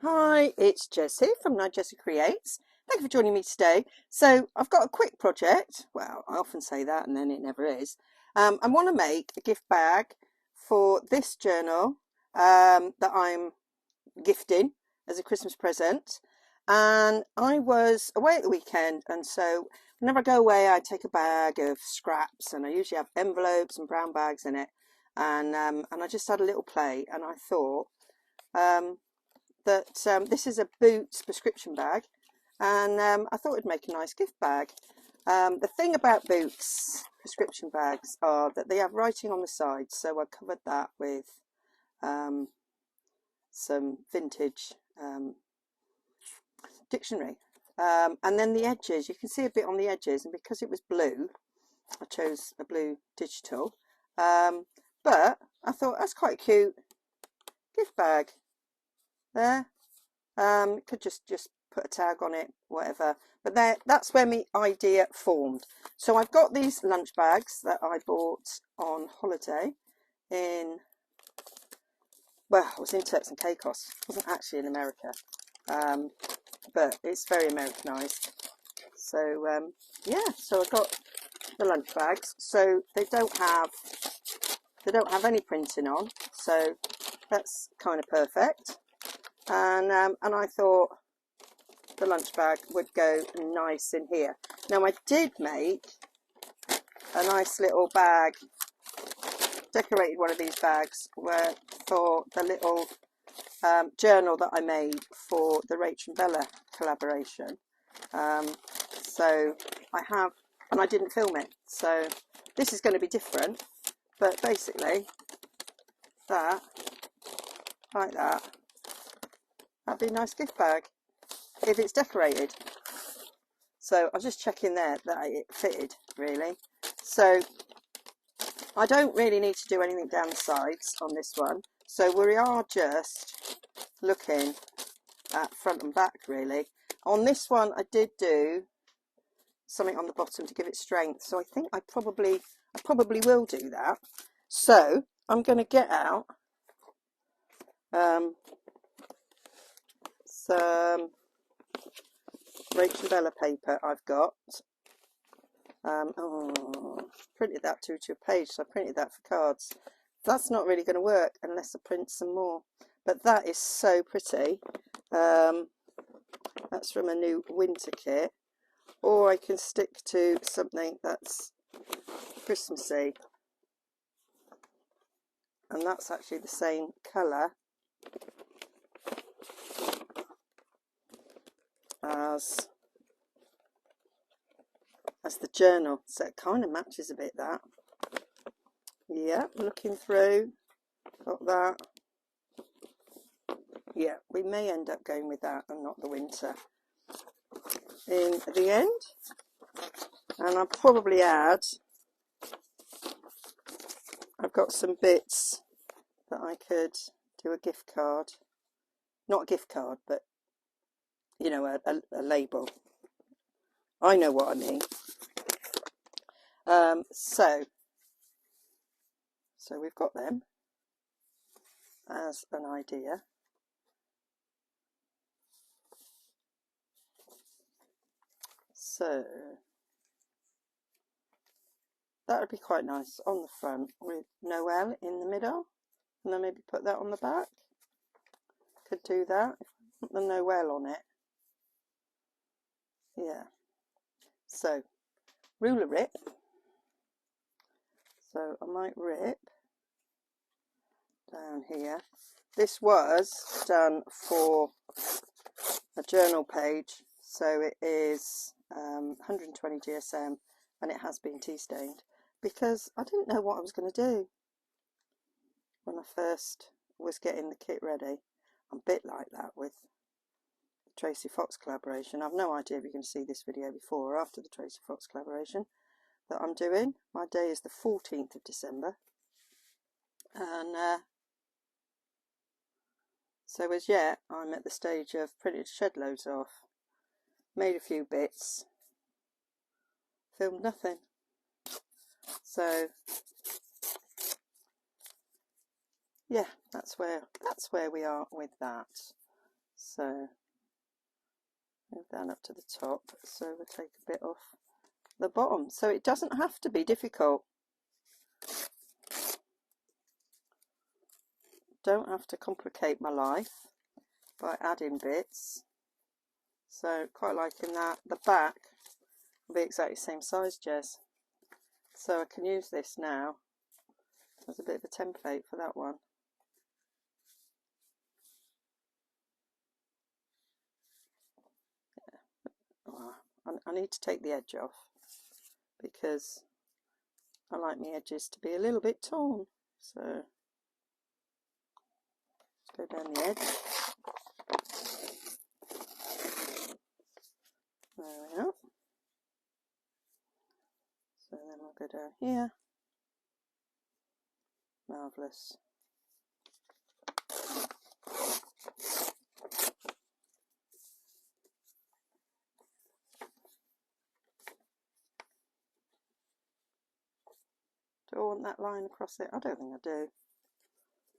Hi, it's Jess here from Nigezza Creates. Thank you for joining me today. So I've got a quick project. Well, I often say that and then it never is. I want to make a gift bag for this journal that I'm gifting as a Christmas present. And I was away at the weekend, and so whenever I go away, I take a bag of scraps, and I usually have envelopes and brown bags in it. And I just had a little play, and I thought. That this is a Boots prescription bag, and I thought it'd make a nice gift bag. The thing about Boots prescription bags are that they have writing on the side, so I covered that with some vintage dictionary. And then the edges, you can see a bit on the edges, and because it was blue, I chose a blue digital. But I thought that's quite a cute gift bag there. Could just put a tag on it, whatever. But that's where my idea formed. So I've got these lunch bags that I bought on holiday in, well, I was in Turks and Caicos. I wasn't actually in America, but it's very Americanized. So yeah, so I've got the lunch bags. So they don't have any printing on, so that's kind of perfect. And I thought the lunch bag would go nice in here. Now I did make a nice little bag, decorated one of these bags for the little journal that I made for the Rachel and Bella collaboration. So I have, and I didn't film it, so this is going to be different, but basically that, like that, that'd be a nice gift bag if it's decorated. So I was just checking there that it fitted really. So I don't really need to do anything down the sides on this one. So we are just looking at front and back really. On this one I did do something on the bottom to give it strength. So I think I probably will do that. So I'm going to get out some Rachel and Bella paper I've got. Printed that to a page, so I printed that for cards. That's not really going to work unless I print some more, but that is so pretty. That's from a new winter kit, or I can stick to something that's Christmassy, and that's actually the same colour as the journal, so it kind of matches a bit that. Yeah, looking through, got that. Yeah, we may end up going with that and not the winter in the end. And I'll probably add, I've got some bits that I could do a gift card, not a gift card, but you know, a label. I know what I mean. So we've got them as an idea. So that would be quite nice on the front with Noel in the middle, and then maybe put that on the back. Could do that if I put the Noel on it. Yeah. So ruler rip. So I might rip down here. This was done for a journal page, so it is 120 GSM, and it has been tea stained because I didn't know what I was going to do when I first was getting the kit ready. I'm a bit like that with the Tracy Fox collaboration. I've no idea if you're going to see this video before or after the Tracy Fox collaboration that I'm doing. My day is the 14th of December, and so as yet I'm at the stage of printed shed loads off, made a few bits, filmed nothing. So yeah, that's where we are with that. So move down up to the top, so we'll take a bit off the bottom, so it doesn't have to be difficult. Don't have to complicate my life by adding bits. So quite liking that. The back will be exactly the same size, Jez, so I can use this now as a bit of a template for that one. I need to take the edge off because I like my edges to be a little bit torn. So go down the edge. There we are. So then we'll go down here. Marvellous. Do I want that line across it? I don't think I do.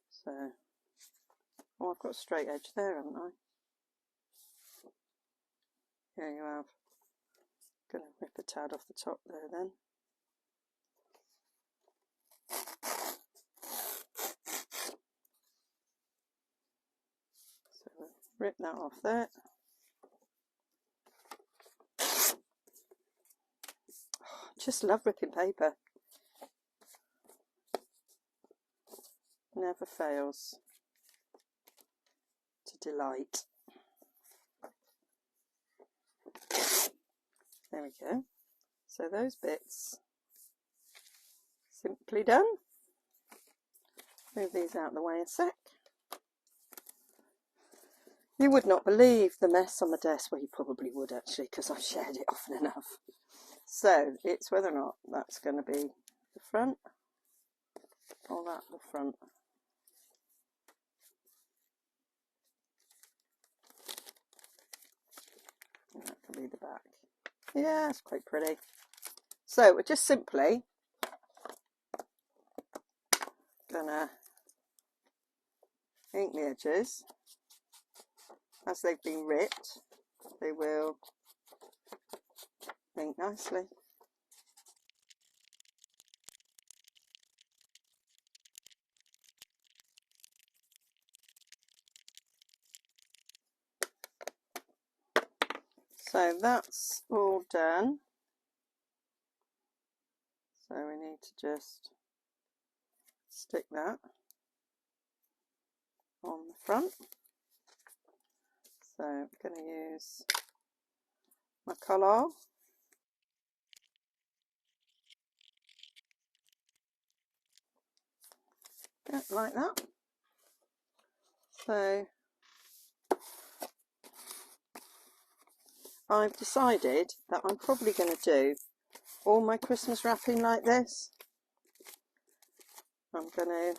So, oh, I've got a straight edge there, haven't I? Here you have. Going to rip a tad off the top there then. So we'll rip that off there. Just love ripping paper. Never fails to delight. There we go. So those bits simply done. Move these out of the way a sec. You would not believe the mess on the desk. Well, you probably would actually, because I've shared it often enough. So it's whether or not that's going to be the front or that the front. And that can be the back. Yeah, it's quite pretty. So we're just simply gonna ink the edges. As they've been ripped, they will ink nicely. So that's all done. So we need to just stick that on the front. So I'm going to use my colour. Yeah, like that. So I've decided that I'm probably going to do all my Christmas wrapping like this. I'm going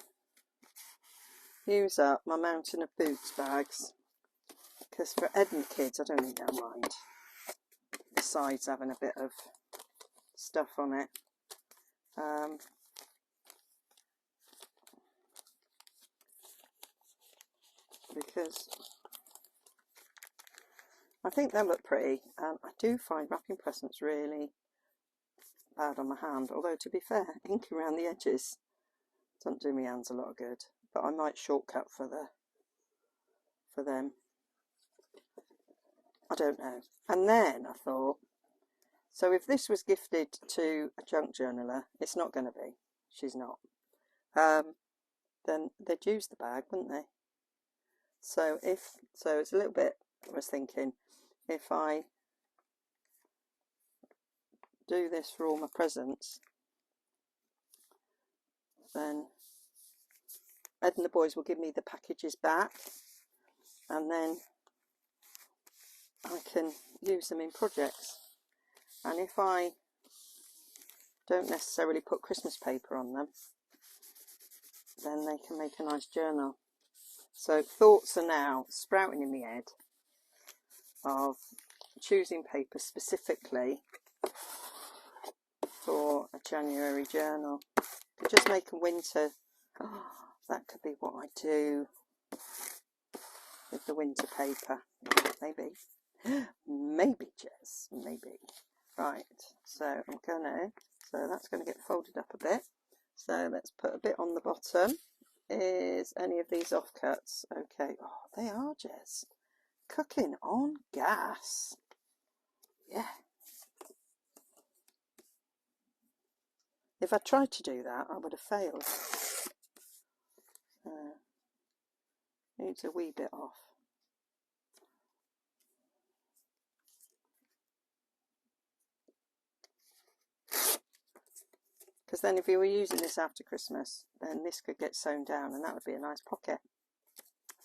to use up my mountain of boots bags, because for Ed and the kids I don't think they'll mind, besides having a bit of stuff on it. Because I think they'll look pretty, and I do find wrapping presents really bad on my hand, although to be fair, inking around the edges doesn't do my hands a lot of good, but I might shortcut for them. I don't know. And then I thought, so if this was gifted to a junk journaler, it's not going to be, she's not, then they'd use the bag, wouldn't they? So it's a little bit, I was thinking, if I do this for all my presents, then Ed and the boys will give me the packages back, and then I can use them in projects. And if I don't necessarily put Christmas paper on them, then they can make a nice journal. So thoughts are now sprouting in my head of choosing paper specifically for a January journal. Could just make a winter. Oh, that could be what I do with the winter paper. Maybe. Maybe, Jez. Maybe. Right. So I'm gonna. So that's going to get folded up a bit. So let's put a bit on the bottom. Is any of these offcuts? Okay. Oh, they are, Jez. Cooking on gas. Yeah. If I tried to do that, I would have failed. Needs a wee bit off. Because then if you were using this after Christmas, then this could get sewn down and that would be a nice pocket.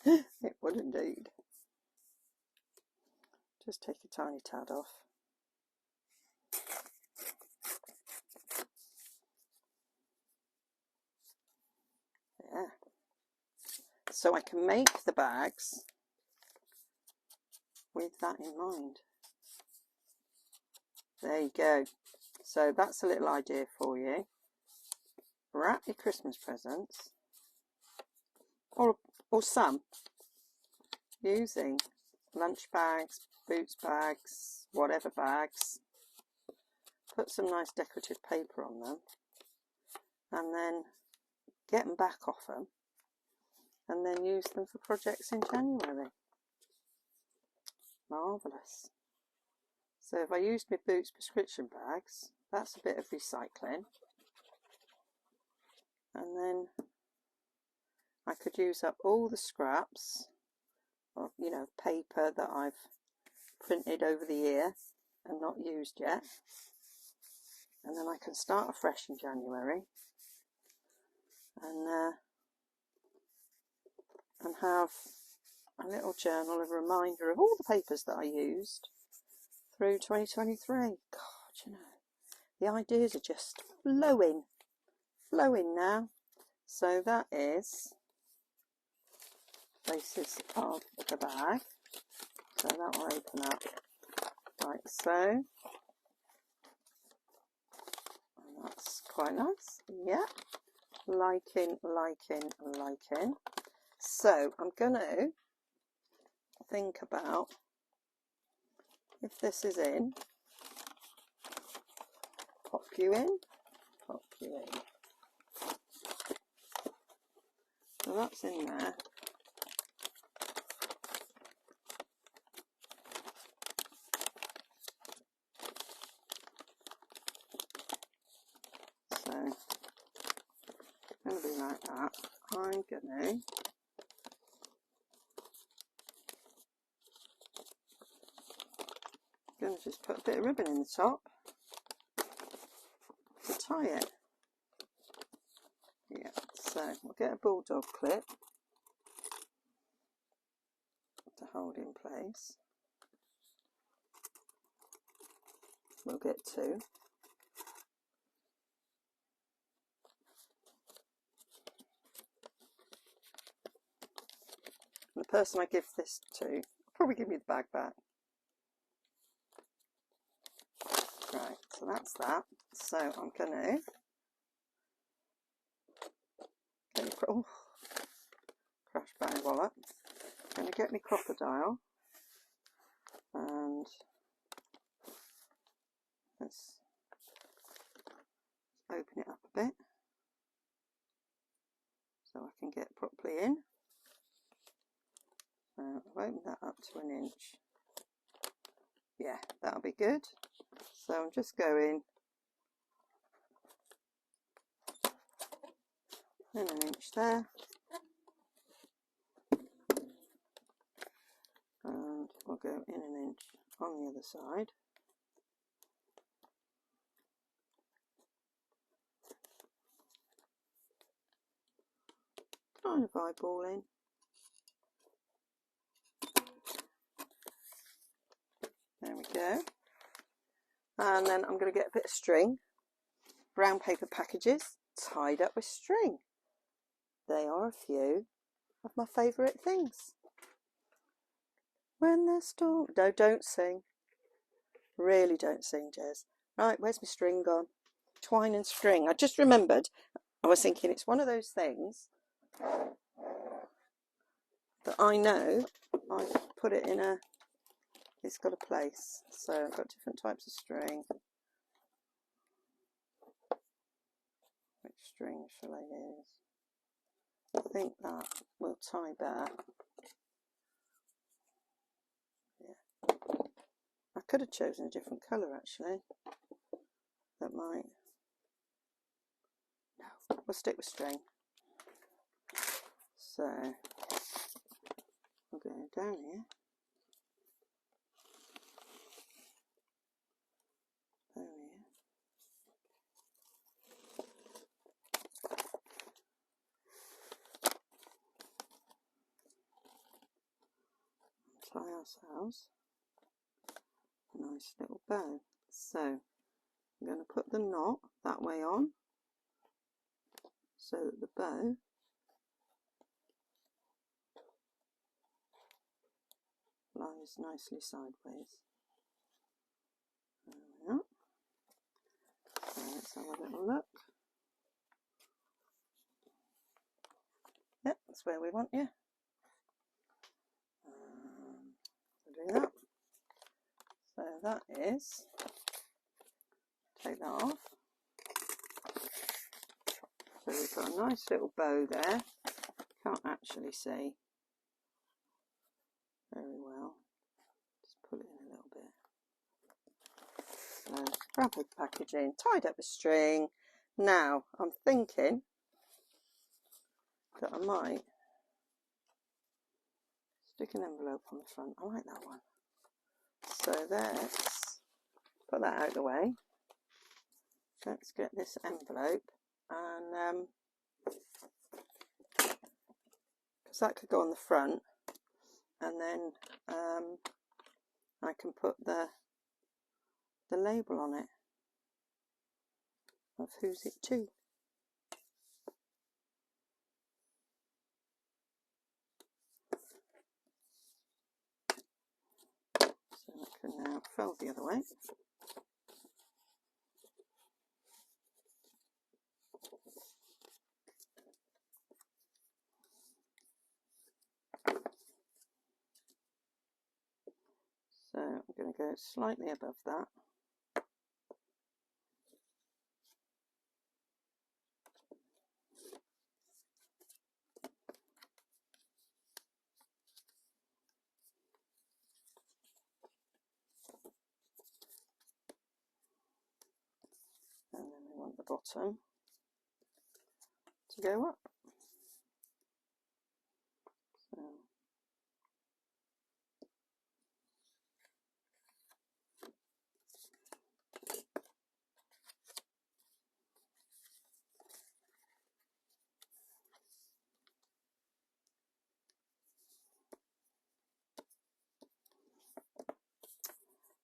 It would indeed. Just take a tiny tad off. Yeah. So I can make the bags with that in mind. There you go. So that's a little idea for you. Wrap your Christmas presents, or some, using lunch bags, boots bags, whatever bags. Put some nice decorative paper on them, and then get them back off them, and then use them for projects in January. Marvellous. So if I used my Boots prescription bags, that's a bit of recycling. And then I could use up all the scraps of, you know, paper that I've printed over the year and not used yet. And then I can start afresh in January and have a little journal, a reminder of all the papers that I used through 2023. God, you know, the ideas are just flowing now. So that is basis of the bag. So that will open up like so. And that's quite nice. Yeah. Liking. So I'm going to think about if this is in. Pop you in. So that's in there. So going to be like that. I'm going to just put a bit of ribbon in the top to tie it. Yeah, so we'll get a bulldog clip to hold in place. We'll get two. And the person I give this to will probably give me the bag back. Right, so that's that. So I'm going to crash bang wallet. I'm going to get my crocodile and let's open it up a bit so I can get properly in. I've opened that up to 1 inch. Yeah, that'll be good. So I'm just going in 1 inch there. And we'll go in 1 inch on the other side. Kind of eyeballing. There we go. And then I'm going to get a bit of string. Brown paper packages tied up with string. They are a few of my favourite things. When the storm... No, don't sing. Really don't sing, Jez. Right, where's my string gone? Twine and string. I just remembered. I was thinking it's one of those things that I know I've put it in a, it's got a place. So I've got different types of string. Which string shall I use? I think that will tie better. Yeah. I could have chosen a different colour actually. That might. No, we'll stick with string. So I'm going down here. There we are. Tie ourselves a nice little bow. So I'm going to put the knot that way on so that the bow lies nicely sideways. There we are. So let's have a little look. Yep, that's where we want you. Do that. So that is, take that off. So we've got a nice little bow there. Can't actually see very well. Just pull it in a little bit. So grab the packaging, tied up the string. Now I'm thinking that I might stick an envelope on the front. I like that one. So let's put that out of the way. Let's get this envelope, and because that could go on the front, and then I can put the label on it of who's it to. So I can now fold the other way. So I'm going to go slightly above that. And then we want the bottom to go up. So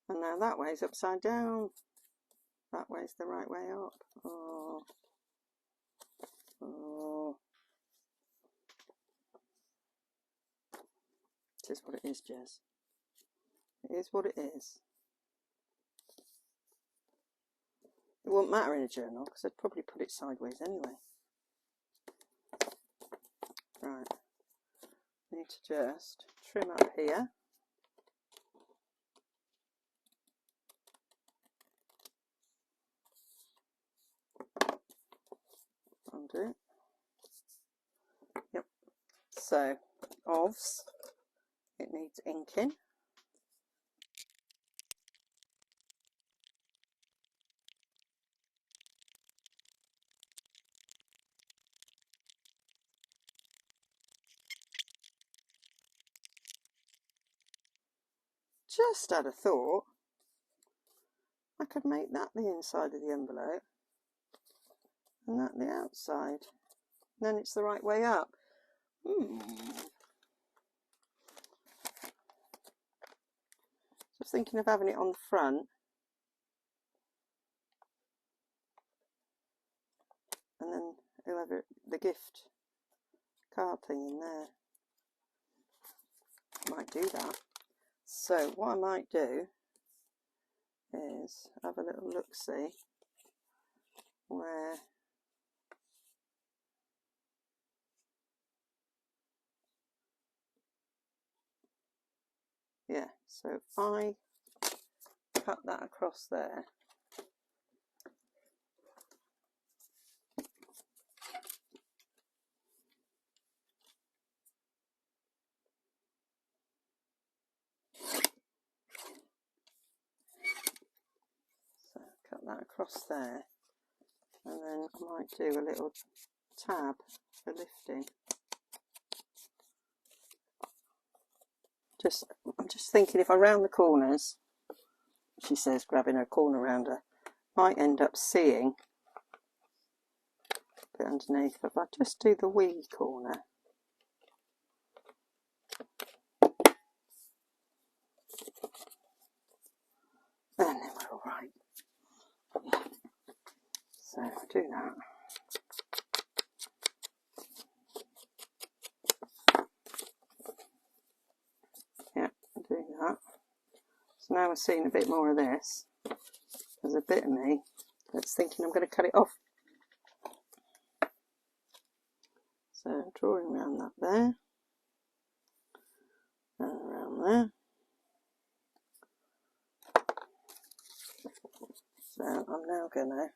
and now that way's upside down. That way's the right way up. Oh. Oh. It is what it is, Jez. It is what it is. It won't matter in a journal because I'd probably put it sideways anyway. Right. Need to just trim up here. Undo. Yep. So, OVS, it needs inking. Just had a thought, I could make that the inside of the envelope and that the outside. Then it's the right way up. Just thinking of having it on the front and then whoever the gift card thing in there. Might do that. So what I might do is have a little look-see where Yeah, so if I cut that across there, so cut that across there, and then I might do a little tab for lifting. I'm just thinking if I round the corners, she says grabbing her corner rounder, might end up seeing a bit underneath. If I just do the wee corner, and then we're all right. Yeah. So I do that. Yeah, I do that. So now we're seeing a bit more of this. There's a bit of me that's thinking I'm going to cut it off. So I'm drawing around that there, and around there. So I'm now going to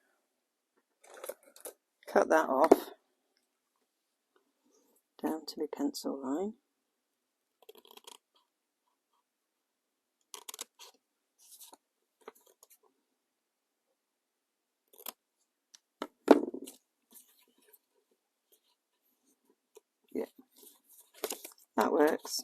cut that off down to my pencil line. Yeah, that works.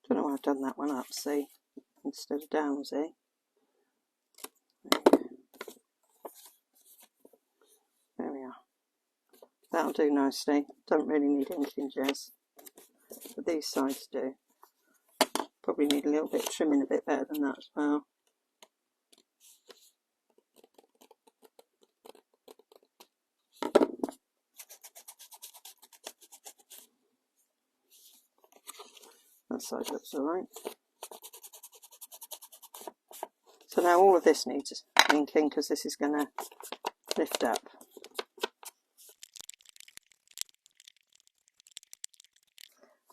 Don't know why I've done that one up, see, instead of down, see. There we are. That'll do nicely. Don't really need inking, Jez, but these sides do. Probably need a little bit of trimming a bit better than that as well. That side looks alright. So now all of this needs inking because this is going to lift up.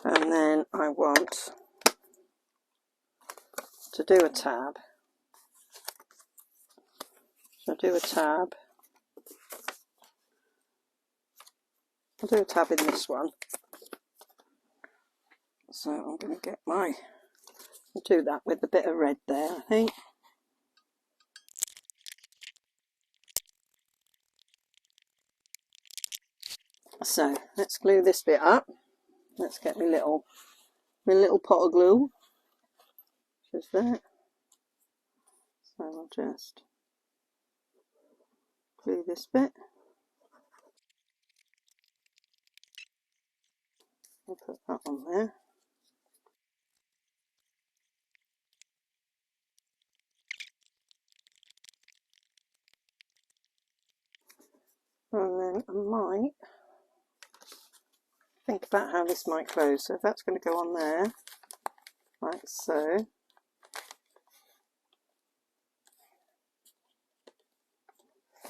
And then I want to do a tab. So I'll do a tab. I'll do a tab in this one. So I'm going to get I'll do that with a bit of red there, I think. So let's glue this bit up. Let's get my little pot of glue, which is that. So I'll just glue this bit. I'll put that on there. And then I might think about how this might close. So if that's going to go on there, like so.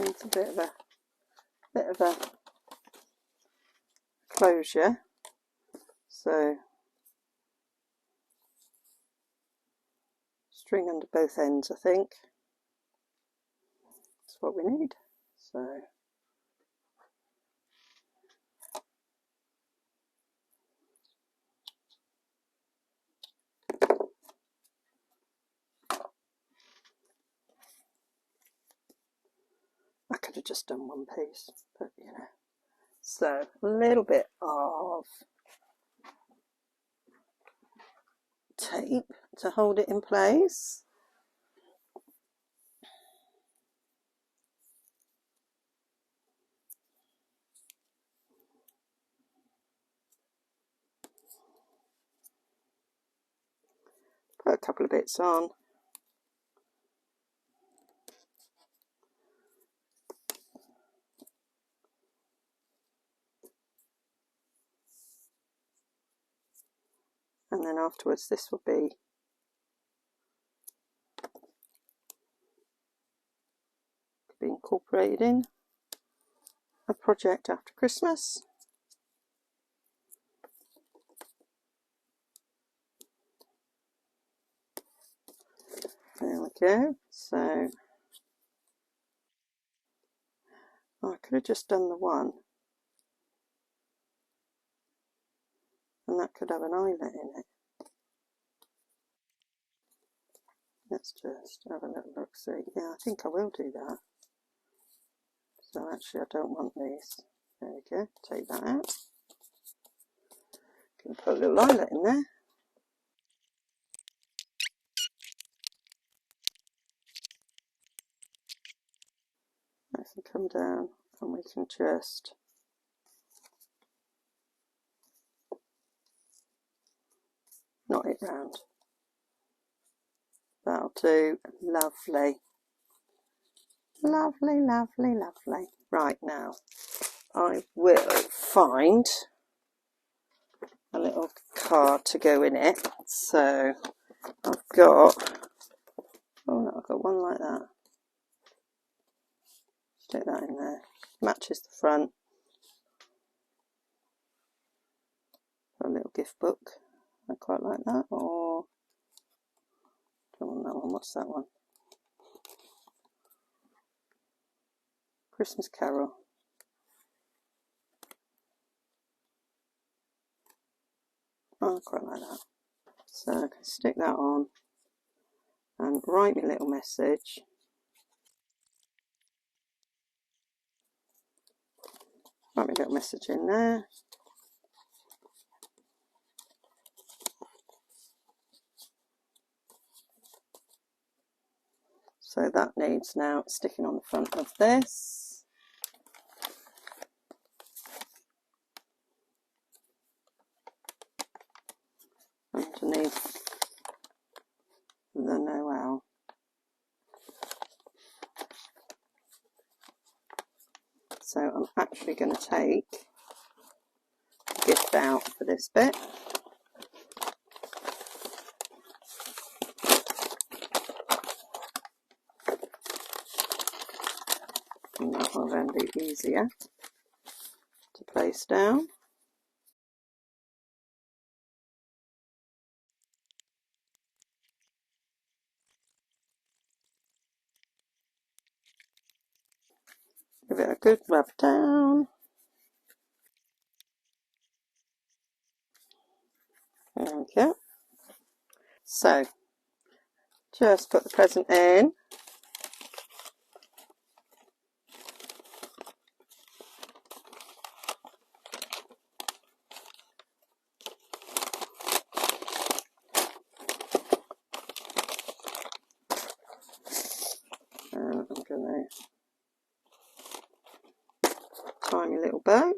It's a bit of a closure. So string under both ends, I think. That's what we need. So I could have just done one piece, but you know. So a little bit of tape to hold it in place. Put a couple of bits on. And then afterwards this will be incorporating a project after Christmas. There we go. So I could have just done the one, and that could have an eyelet in it. Let's just have a little look, see. Yeah, I think I will do that. So actually I don't want these. There we go, take that out. Can put a little eyelet in there. I can come down and we can just knot it round. That'll do. Lovely. Lovely, lovely, lovely. Right, now I will find a little card to go in it. So I've got, oh no, I've got one like that. Stick that in there. Matches the front. A little gift book. I quite like that. Or don't want that one. What's that one? Christmas Carol. Oh, I quite like that. So I can stick that on and write me a little message. Write me a little message in there. So that needs now sticking on the front of this. Underneath the Noel. So I'm actually going to take the gift out for this bit. And that will then be easier to place down. Give it a good rub down. There we go. So, just put the present in. And I'm going to tie my little bow.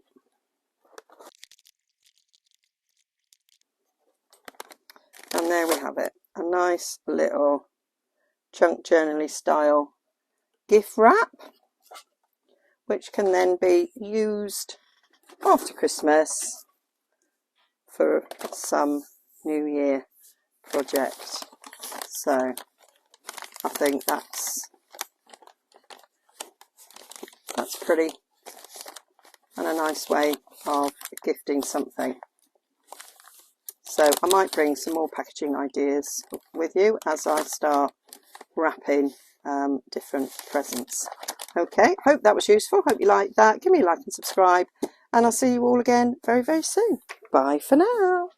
And there we have it. A nice little chunk journaly style gift wrap, which can then be used after Christmas for some New Year project. So I think that's pretty and a nice way of gifting something. So I might bring some more packaging ideas with you as I start wrapping different presents. Okay, hope that was useful. Hope you liked that. Give me a like and subscribe, and I'll see you all again very, very soon. Bye for now.